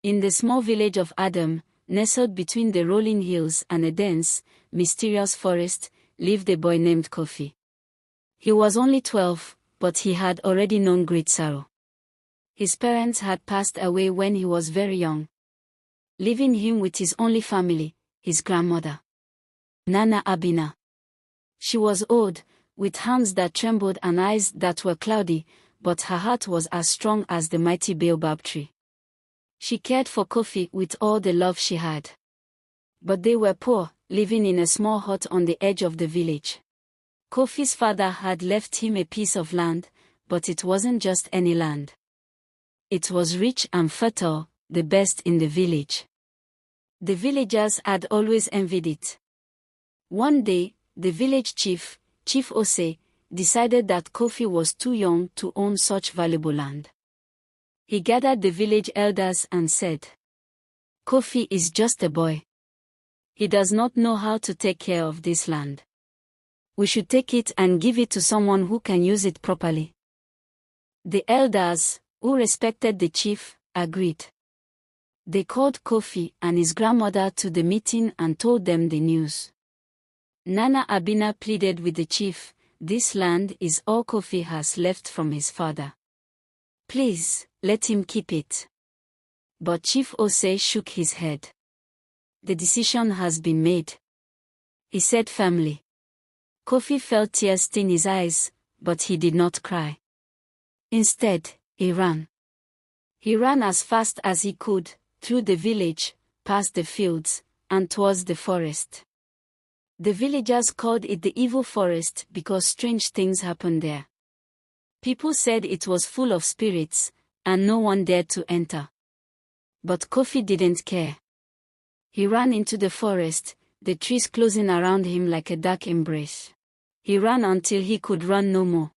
In the small village of Adam, nestled between the rolling hills and a dense, mysterious forest, lived a boy named Kofi. He was only 12, but he had already known great sorrow. His parents had passed away when he was very young, leaving him with his only family, his grandmother, Nana Abina. She was old, with hands that trembled and eyes that were cloudy, but her heart was as strong as the mighty baobab tree. She cared for Kofi with all the love she had. But they were poor, living in a small hut on the edge of the village. Kofi's father had left him a piece of land, but it wasn't just any land. It was rich and fertile, the best in the village. The villagers had always envied it. One day, the village chief, Chief Ose, decided that Kofi was too young to own such valuable land. He gathered the village elders and said, "Kofi is just a boy. He does not know how to take care of this land. We should take it and give it to someone who can use it properly." The elders, who respected the chief, agreed. They called Kofi and his grandmother to the meeting and told them the news. Nana Abina pleaded with the chief, "This land is all Kofi has left from his father. Please, let him keep it." But Chief Ose shook his head. "The decision has been made," he said firmly. Kofi felt tears stain his eyes, but he did not cry. Instead, he ran. He ran as fast as he could, through the village, past the fields, and towards the forest. The villagers called it the evil forest because strange things happened there. People said it was full of spirits, and no one dared to enter. But Kofi didn't care. He ran into the forest, the trees closing around him like a dark embrace. He ran until he could run no more.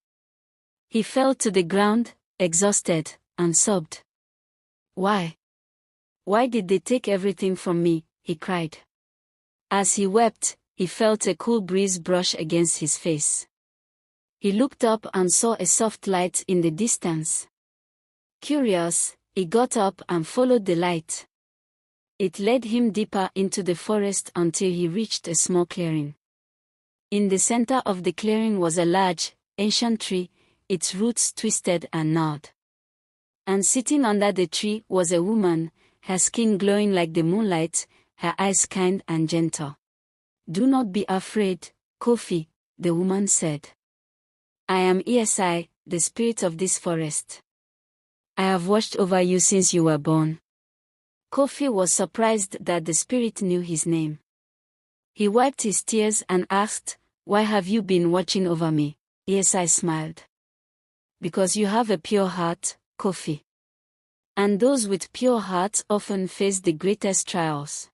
He fell to the ground, exhausted, and sobbed. "Why? Why did they take everything from me?" he cried. As he wept, he felt a cool breeze brush against his face. He looked up and saw a soft light in the distance. Curious, he got up and followed the light. It led him deeper into the forest until he reached a small clearing. In the center of the clearing was a large, ancient tree, its roots twisted and gnarled. And sitting under the tree was a woman, her skin glowing like the moonlight, her eyes kind and gentle. "Do not be afraid, Kofi," the woman said. "I am Esi, the spirit of this forest. I have watched over you since you were born." Kofi was surprised that the spirit knew his name. He wiped his tears and asked, "Why have you been watching over me?" Esi smiled. "Because you have a pure heart, Kofi. And those with pure hearts often face the greatest trials.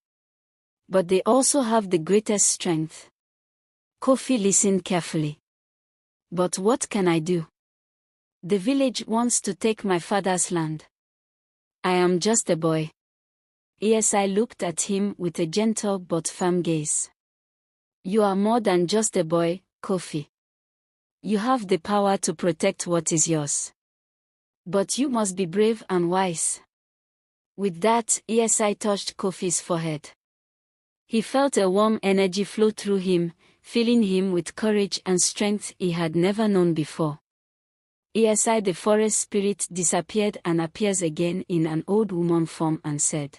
But they also have the greatest strength." Kofi listened carefully. "But what can I do? The village wants to take my father's land. I am just a boy." Esi looked at him with a gentle but firm gaze. "You are more than just a boy, Kofi. You have the power to protect what is yours. But you must be brave and wise." With that, Esi touched Kofi's forehead. He felt a warm energy flow through him, filling him with courage and strength he had never known before. Esi the forest spirit disappeared and appears again in an old woman form and said,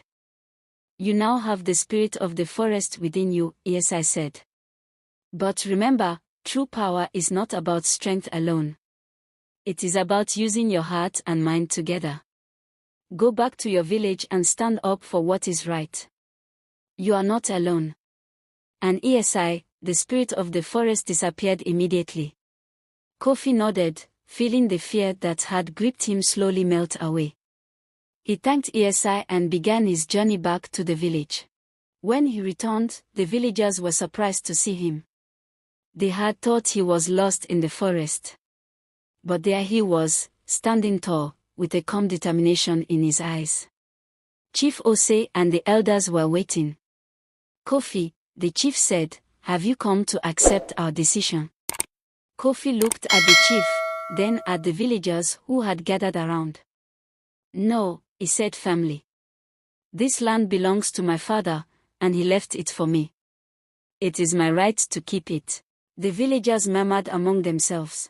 "You now have the spirit of the forest within you," Esi said. "But remember, true power is not about strength alone. It is about using your heart and mind together. Go back to your village and stand up for what is right. You are not alone." And Esi, the spirit of the forest, disappeared immediately. Kofi nodded, feeling the fear that had gripped him slowly melt away. He thanked Esi and began his journey back to the village. When he returned, the villagers were surprised to see him. They had thought he was lost in the forest. But there he was, standing tall, with a calm determination in his eyes. Chief Ose and the elders were waiting. "Kofi," the chief said, "have you come to accept our decision?" Kofi looked at the chief, then at the villagers who had gathered around. "No," he said firmly. This land belongs to my father, and he left it for me. It is my right to keep it. The villagers murmured among themselves.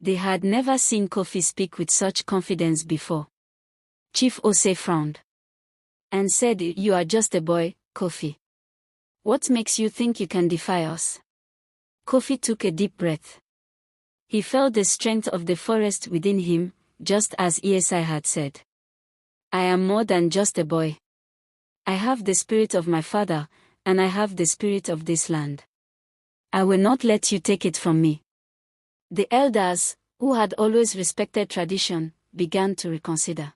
They had never seen Kofi speak with such confidence before. Chief Ose frowned and said, "You are just a boy, Kofi. What makes you think you can defy us?" Kofi took a deep breath. He felt the strength of the forest within him, just as Esai had said. "I am more than just a boy. I have the spirit of my father, and I have the spirit of this land. I will not let you take it from me." The elders, who had always respected tradition, began to reconsider.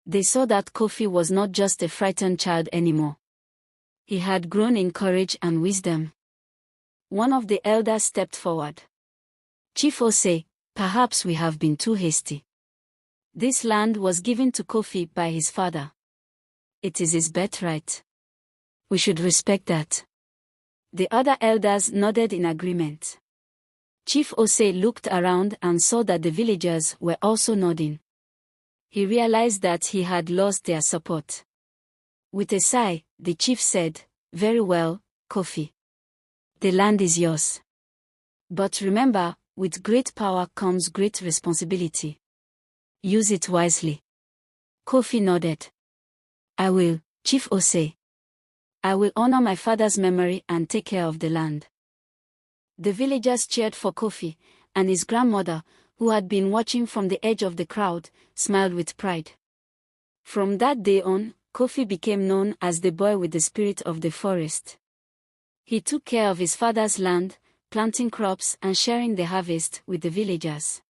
They saw that Kofi was not just a frightened child anymore. He had grown in courage and wisdom. One of the elders stepped forward. "Chief Ose, perhaps we have been too hasty. This land was given to Kofi by his father. It is his birthright. We should respect that." The other elders nodded in agreement. Chief Ose looked around and saw that the villagers were also nodding. He realized that he had lost their support. With a sigh, the chief said, "Very well, Kofi. The land is yours. But remember, with great power comes great responsibility. Use it wisely." Kofi nodded. "I will, Chief Ose. I will honor my father's memory and take care of the land." The villagers cheered for Kofi, and his grandmother, who had been watching from the edge of the crowd, smiled with pride. From that day on, Kofi became known as the boy with the spirit of the forest. He took care of his father's land, planting crops and sharing the harvest with the villagers.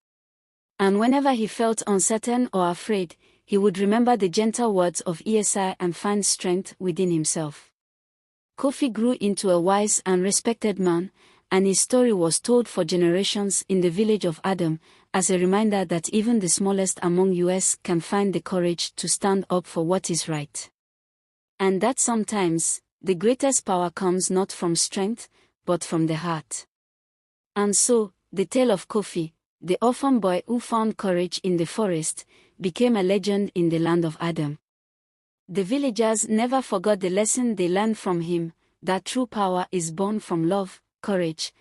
And whenever he felt uncertain or afraid, he would remember the gentle words of Esai and find strength within himself. Kofi grew into a wise and respected man, and his story was told for generations in the village of Adam, as a reminder that even the smallest among us can find the courage to stand up for what is right. And that sometimes, the greatest power comes not from strength, but from the heart. And so, the tale of Kofi, the orphan boy who found courage in the forest, became a legend in the land of Adam. The villagers never forgot the lesson they learned from him, that true power is born from love, courage,